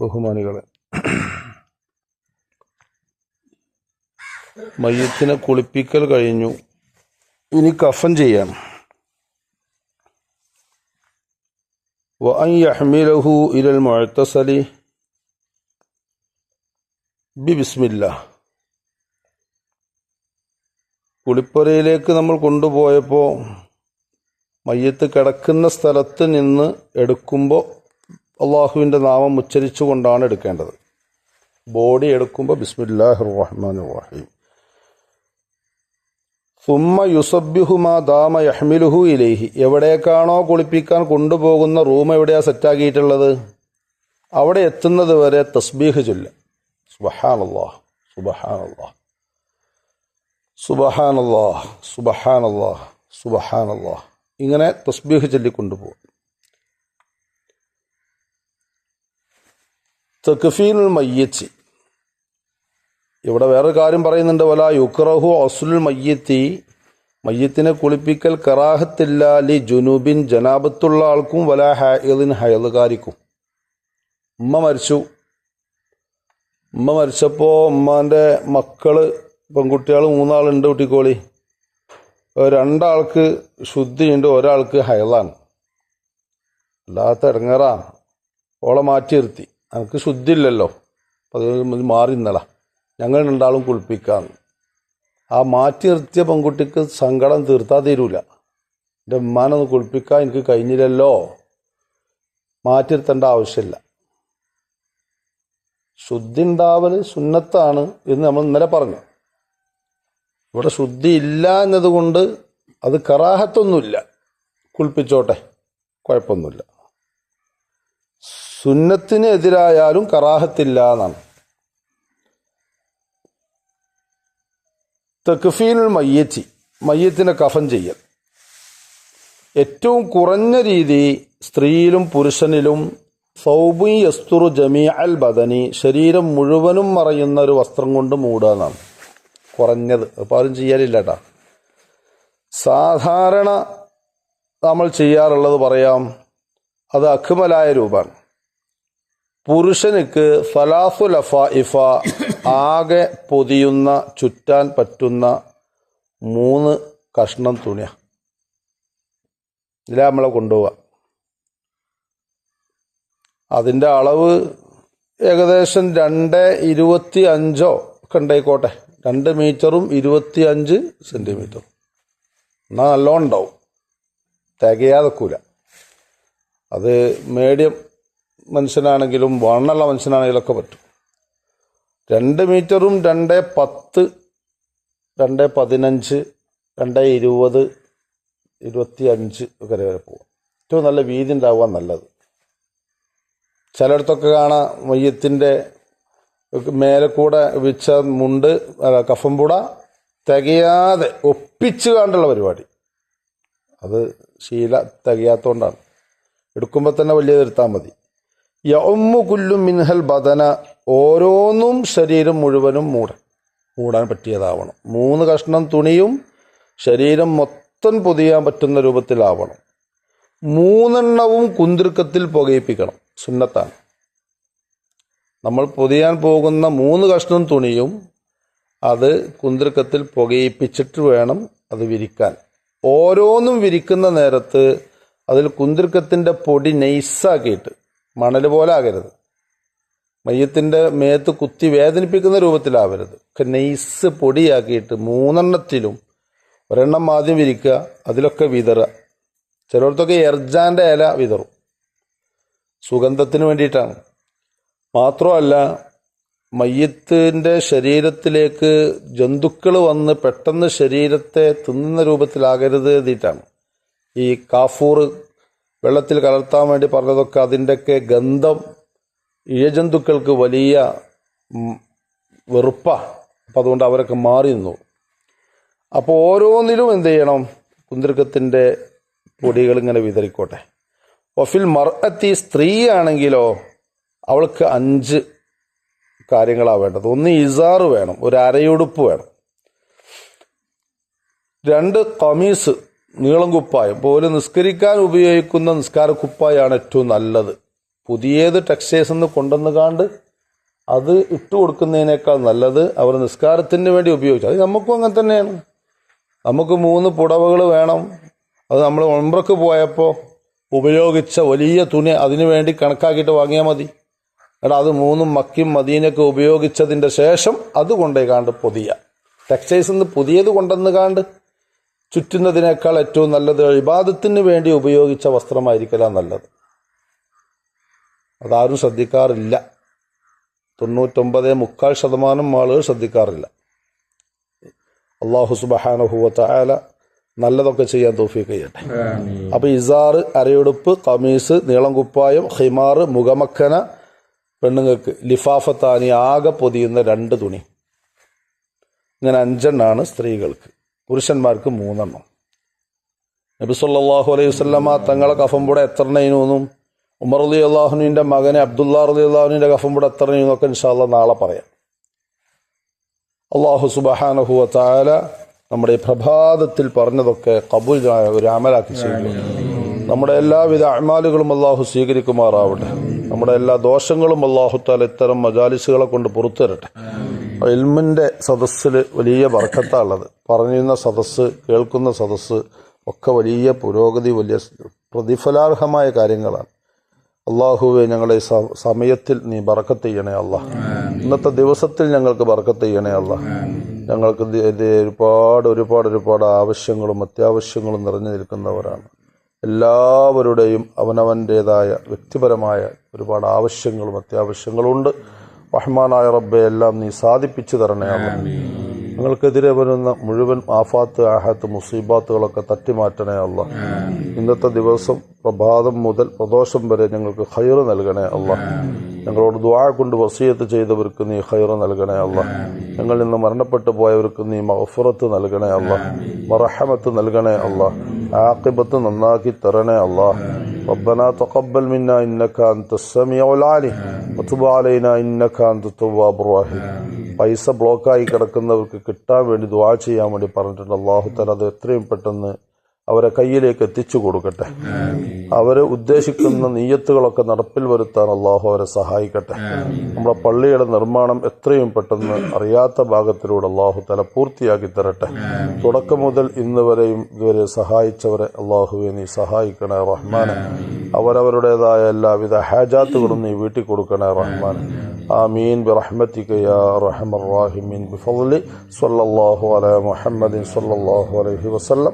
ബഹുമാനികളെ, മയ്യത്തിനെ കുളിപ്പിക്കൽ കഴിഞ്ഞു. ഇനി കഫൻ ചെയ്യാം. വഅൻ യഹ്മിലഹു ഇലൽ മുഅ്തസലി ബിസ്മില്ലാഹ്. കുളിപ്പുരയിലേക്ക് നമ്മൾ കൊണ്ടുപോയപ്പോൾ മയ്യത്ത് കിടക്കുന്ന സ്ഥലത്ത് നിന്ന് എടുക്കുമ്പോൾ അള്ളാഹുവിൻ്റെ നാമം ഉച്ചരിച്ചു കൊണ്ടാണ് എടുക്കേണ്ടത്. ബോഡി എടുക്കുമ്പോൾ ബിസ്മില്ലാഹിർ റഹ്മാനിർ റഹീം. സുമ്മ യുസബ്ബിഹു മാ ദാമ യഹ്മിലുഹു ഇലൈഹി. എവിടേക്കാണോ കുളിപ്പിക്കാൻ കൊണ്ടുപോകുന്ന റൂം എവിടെയാണ് സെറ്റാക്കിയിട്ടുള്ളത്, അവിടെ എത്തുന്നത് വരെ തസ്ബീഹ് ചൊല്ലുക. സുബ്ഹാനല്ലാഹ് സുബ്ഹാനല്ലാഹ് സുബ്ഹാനല്ലാഹ് സുബ്ഹാനല്ലാഹ് സുബ്ഹാനല്ലാഹ്, ഇങ്ങനെ തസ്ബീഹ് ചൊല്ലിക്കൊണ്ടുപോകും. തക്ഫീനുൽ മയ്യിത്ത്. ഇവിടെ വേറൊരു കാര്യം പറയുന്നുണ്ട്. വലാ യുക്റഹു അസ്ലുൽ മയ്യിത്തി. മയ്യത്തിനെ കുളിപ്പിക്കൽ കറാഹത്തില്ല ലി ജുനൂബിൻ, ജനാബത്തുള്ള ആൾക്കും, വലാ ഹൈദിൻ, ഹൈദുകാരിക്കും. ഉമ്മ മരിച്ചപ്പോൾ ഉമ്മാൻ്റെ മക്കള് പെൺകുട്ടികൾ 3 ആളുണ്ട്. കുട്ടിക്കോളി 2 ആൾക്ക് ശുദ്ധിയുണ്ട്, ഒരാൾക്ക് ഹൈളാണ്. അല്ലാത്ത ഇടങ്ങേറാ. ഓളെ മാറ്റി നിർത്തി. എനിക്ക് ശുദ്ധിയില്ലല്ലോ, അത് മാറി നിന്നള, ഞങ്ങൾ 2 ആളും കുളിപ്പിക്കാന്ന്. ആ മാറ്റി നിർത്തിയ പെൺകുട്ടിക്ക് സങ്കടം തീർത്താൽ തീരൂല. എൻ്റെ ഉമ്മാനൊന്ന് കുളിപ്പിക്കാൻ എനിക്ക് കഴിഞ്ഞില്ലല്ലോ, മാറ്റി നിർത്തേണ്ട ആവശ്യമില്ല. ശുദ്ധി ഉണ്ടാവൽ സുന്നത്താണ് എന്ന് നമ്മൾ ഇന്നലെ പറഞ്ഞു. ഇവിടെ ശുദ്ധി ഇല്ല എന്നതുകൊണ്ട് അത് കറാഹത്തൊന്നുമില്ല, കുളിപ്പിച്ചോട്ടെ, കുഴപ്പമൊന്നുമില്ല. സുന്നത്തിന് എതിരായാലും കറാഹത്തില്ല എന്നാണ്. തക്ഫീനുൽ മയ്യിത്തി, മയ്യത്തിനെ കഫൻ ചെയ്യൽ. ഏറ്റവും കുറഞ്ഞ രീതി സ്ത്രീയിലും പുരുഷനിലും സൗബുൻ യസ്തുറു ജമീഅൽ ബദനി, ശരീരം മുഴുവനും മറയുന്ന ഒരു വസ്ത്രം കൊണ്ട് മൂടുക എന്നാണ് കുറഞ്ഞത്. അപ്പോൾ ആരും ചെയ്യാറില്ല കേട്ടോ. സാധാരണ നമ്മൾ ചെയ്യാറുള്ളത് പറയാം, അത് അക്മലായ രൂപമാണ്. പുരുഷനുക്ക് സലാസു ലഫായിഫ, ആകെ പൊതിയുന്ന ചുറ്റാൻ പറ്റുന്ന 3 കഷ്ണം തുണിയ ഇതിലാ നമ്മളെ കൊണ്ടുപോവുക. അതിൻ്റെ അളവ് ഏകദേശം 2.25 ഒക്കെ ഉണ്ടായിക്കോട്ടെ. 2 മീറ്ററും 25 സെൻറ്റിമീറ്ററും. എന്നാൽ നല്ലോണം ഉണ്ടാവും, തികയാതെക്കൂല. അത് മീഡിയം മനുഷ്യനാണെങ്കിലും വണ്ണുള്ള മനുഷ്യനാണെങ്കിലൊക്കെ പറ്റും. 2 മീറ്ററും 2.10, 2.15, 2.20, 25 ഒക്കെ വരെ പോവാം. ഏറ്റവും നല്ല വീതി ഉണ്ടാവാൻ നല്ലത്. ചിലയിടത്തൊക്കെ കാണാം മയ്യത്തിൻ്റെ മേലെ കൂടെ വെച്ച മുണ്ട്, കഫംപുട തികയാതെ ഒപ്പിച്ച് കാണ്ടുള്ള പരിപാടി. അത് ശീല തികയാത്തോണ്ടാണ്. എടുക്കുമ്പോൾ തന്നെ വലിയ എടുത്താൽ മതി. യഉമ്മു കുല്ലു മിൻഹൽ ബദന, ഓരോന്നും ശരീരം മുഴുവനും മൂടാൻ പറ്റിയതാവണം. 3 കഷ്ണം തുണിയും ശരീരം മൊത്തം പൊതിയാൻ പറ്റുന്ന രൂപത്തിലാവണം. 3 എണ്ണവും കുന്തിർക്കത്തിൽ പുകയിപ്പിക്കണം, സുന്നത്താണ്. നമ്മൾ പൊതിയാൻ പോകുന്ന 3 കഷ്ണം തുണിയും അത് കുന്തിർക്കത്തിൽ പുകയിപ്പിച്ചിട്ട് വേണം അത് വിരിക്കാൻ. ഓരോന്നും വിരിക്കുന്ന നേരത്ത് അതിൽ കുന്തിർക്കത്തിൻ്റെ പൊടി നൈസാക്കിയിട്ട്, മണൽ പോലെ ആകരുത്, മയ്യത്തിൻ്റെ മേത്ത് കുത്തി വേദനിപ്പിക്കുന്ന രൂപത്തിലാവരുത്, ഒക്കെ നൈസ് പൊടിയാക്കിയിട്ട് 3 എണ്ണത്തിലും ഒരെണ്ണം ആദ്യം വിരിക്കുക, അതിലൊക്കെ വിതറുക. ചിലയിടത്തൊക്കെ എർജാൻ്റെ ഇല വിതറും, സുഗന്ധത്തിന് വേണ്ടിയിട്ടാണ്. മാത്രമല്ല, മയ്യത്തിൻ്റെ ശരീരത്തിലേക്ക് ജന്തുക്കൾ വന്ന് പെട്ടെന്ന് ശരീരത്തെ തിന്നുന്ന രൂപത്തിലാകരുത് എഴുതിയിട്ടാണ്. ഈ കാഫൂർ വെള്ളത്തിൽ കലർത്താൻ വേണ്ടി പറഞ്ഞതൊക്കെ അതിൻ്റെയൊക്കെ ഗന്ധം ഇഴജന്തുക്കൾക്ക് വലിയ വെറുപ്പാണ്. അപ്പം അതുകൊണ്ട് അവരൊക്കെ മാറി നിന്നു. അപ്പോൾ ഓരോന്നിലും എന്ത് ചെയ്യണം, കുന്തിർക്കത്തിൻ്റെ പൊടികൾ ഇങ്ങനെ വിതറിക്കോട്ടെ. വഫിൽ മർഅത്തി, സ്ത്രീ ആണെങ്കിലോ അവൾക്ക് 5 കാര്യങ്ങളാണ് വേണ്ടത്. 1 ഇസാറ് വേണം, ഒരു അരയുടുപ്പ് വേണം. 2 ഖമീസ്, നീളം കുപ്പായം. പോലെ നിസ്കരിക്കാൻ ഉപയോഗിക്കുന്ന നിസ്കാര കുപ്പായാണ് ഏറ്റവും നല്ലത്. പുതിയത് ടെക്സ്റ്റൈൽസ് നിന്ന് കൊണ്ടുവന്ന് കാണ്ട് അത് ഇട്ട് കൊടുക്കുന്നതിനേക്കാൾ നല്ലത് അവർ നിസ്കാരത്തിന് വേണ്ടി ഉപയോഗിച്ചു. അത് നമുക്കും അങ്ങനെ തന്നെയാണ്. നമുക്ക് 3 പുടവകൾ വേണം. അത് നമ്മൾ ഉംറക്ക് പോയപ്പോൾ ഉപയോഗിച്ച വലിയ തുണി അതിനു വേണ്ടി കണക്കാക്കിയിട്ട് വാങ്ങിയാൽ മതി. എടാ അത് 3 മക്കയും മദീനയൊക്കെ ഉപയോഗിച്ചതിൻ്റെ ശേഷം അത് കൊണ്ടുപോയി കാണ്ട് പൊതിയ. ടെക്സ്റ്റൈൽസ് നിന്ന് പുതിയത് കൊണ്ടുവന്ന് കാണ്ട് ചുറ്റുന്നതിനേക്കാൾ ഏറ്റവും നല്ലത് ഇബാദത്തിന് വേണ്ടി ഉപയോഗിച്ച വസ്ത്രമായിരിക്കല നല്ലത്. അതാരും ശ്രദ്ധിക്കാറില്ല. 99.3% ആളുകൾ ശ്രദ്ധിക്കാറില്ല. അല്ലാഹു സുബ്ഹാനഹു വ തആല നല്ലതൊക്കെ ചെയ്യാൻ തൗഫീഖ് ചെയ്യട്ടെ. അപ്പോൾ ഇസാറ്, അരയുടുപ്പ്, കമീസ്, നീളം കുപ്പായം, ഖിമാർ, മുഖമക്കന, പെണ്ണുങ്ങൾക്ക് ലിഫാഫത്താനി, ആകെ പൊതിയുന്ന 2 തുണി, ഇങ്ങനെ 5 എണ്ണമാണ് സ്ത്രീകൾക്ക്. പുരുഷന്മാർക്ക് 3 എണ്ണം. നബി സല്ലല്ലാഹു അലൈഹി വസല്ലമ തങ്ങളെ കഫംപുട എത്ര എണ്ണം, ഉമർ റളിയല്ലാഹു അൻഹുവിന്റെ മകനെ അബ്ദുല്ലാ റളിയല്ലാഹു അൻഹുവിന്റെ കഫംപുട എത്ര എന്നൊക്കെ ഇൻഷാ അല്ലാഹ് നാളെ പറയാം. അല്ലാഹു സുബ്ഹാനഹു വ തആല നമ്മുടെ ഈ പ്രഭാതത്തിൽ പറഞ്ഞതൊക്കെ ഖബൂലായ ഒരു അമലാക്കി ചെയ്യുന്നു. നമ്മുടെ എല്ലാവിധ അഅ്മാലുകളും അല്ലാഹു സ്വീകരിക്കുമാറാവട്ടെ. നമ്മുടെ എല്ലാ ദോഷങ്ങളും അല്ലാഹു തആല ഇത്തരം മജാലിസുകളെ കൊണ്ട് പുറത്തു തരട്ടെ. ഇൽമിന്റെ സദസ്സിൽ വലിയ ബർക്കത്താണുള്ളത്. പറഞ്ഞിരുന്ന സദസ്സ്, കേൾക്കുന്ന സദസ്സ് ഒക്കെ വലിയ പുരോഗതി, വലിയ പ്രതിഫലാർഹമായ കാര്യങ്ങളാണ്. അള്ളാഹുവെ, ഞങ്ങളെ സമയത്തിൽ നീ ബർക്കത്ത് ചെയ്യണേ അല്ലാഹ്. ഇന്നത്തെ ദിവസത്തിൽ ഞങ്ങൾക്ക് ബർക്കത്ത് ചെയ്യണേ അല്ലാഹ്. ഞങ്ങൾക്ക് ഒരുപാട് ആവശ്യങ്ങളും അത്യാവശ്യങ്ങളും നിറഞ്ഞു നിൽക്കുന്നവരാണ്. എല്ലാവരുടെയും അവനവൻ്റേതായ വ്യക്തിപരമായ ഒരുപാട് ആവശ്യങ്ങളും അത്യാവശ്യങ്ങളുണ്ട്. റഹ്മാനായ റബ്ബെ, എല്ലാം നീ സാധിപ്പിച്ചു തരണേ അല്ലാഹ്. ഞങ്ങൾക്കെതിരെ വരുന്ന മുഴുവൻ ആഫാത്ത്, ആഹാത്ത്, മുസീബാത്തുകളൊക്കെ തട്ടിമാറ്റണേ അല്ലാഹ്. ഇന്നത്തെ ദിവസം പ്രഭാതം മുതൽ പ്രദോഷം വരെ ഞങ്ങൾക്ക് ഖൈറ് നൽകണേ അല്ലാഹ്. ഞങ്ങളോട് ദുആ കൊണ്ട് വസിയത്ത് ചെയ്തവർക്ക് നീ ഖൈറ് നൽകണേ അല്ലാഹ്. ഞങ്ങളിൽ നിന്ന് മരണപ്പെട്ടു പോയവർക്ക് നീ മഗ്ഫിറത്ത് നൽകണേ അല്ലാഹ്. മർഹമത്ത് നൽകണേ അല്ലാഹ്. ആഖിബത്ത് നന്നാക്കി തരണേ അല്ലാഹ്. ربنا تقبل منا إنك أنت السميع العليم وتب علينا إنك أنت التواب الرحيم. പൈസ ബ്ലോക്കായി കിടക്കുന്നവർക്ക് കിട്ടാൻ വേണ്ടി ദുആ ചെയ്യാൻ വേണ്ടി പറഞ്ഞിട്ടുണ്ട്. അല്ലാഹു തആല അത് എത്രയും പെട്ടെന്ന് അവരെ കയ്യിലേക്ക് എത്തിച്ചു കൊടുക്കട്ടെ. അവര് ഉദ്ദേശിക്കുന്ന നിയ്യത്തുകളൊക്കെ നടപ്പിൽ വരുത്താൻ അല്ലാഹു അവരെ സഹായിക്കട്ടെ. നമ്മുടെ പള്ളിയുടെ നിർമ്മാണം എത്രയും പെട്ടെന്ന് അറിയാത്ത ഭാഗത്തിലൂടെ അല്ലാഹു തആല പൂർത്തിയാക്കി തരട്ടെ. തുടക്കം മുതൽ ഇന്ന് വരെയും ഇതുവരെ സഹായിച്ചവരെ അല്ലാഹുവെ നീ സഹായിക്കണേ റഹ്മാനെ. അവരവരുടേതായ എല്ലാവിധ ഹാജാത്തുകളും നീ വീട്ടി കൊടുക്കണേ റഹ്മാനെ. ആമീൻ ബിറഹ്മതിക യാ അർഹമർ റഹീമീൻ ബിഫളലി സ്വല്ലല്ലാഹു അലാ മുഹമ്മദിൻ സ്വല്ലല്ലാഹു അലൈഹി വസല്ലം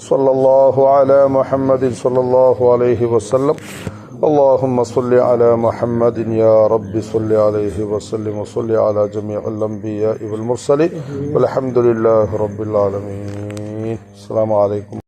സ്വല്ലല്ലാഹു അലാ മുഹമ്മദിൻ സ്വല്ലല്ലാഹു അലൈഹി വസല്ലം. اللهم صل على محمد يا رب صل عليه وسلم وصل على جميع الأنبياء والمرسلين والحمد لله رب العالمين. السلام عليكم.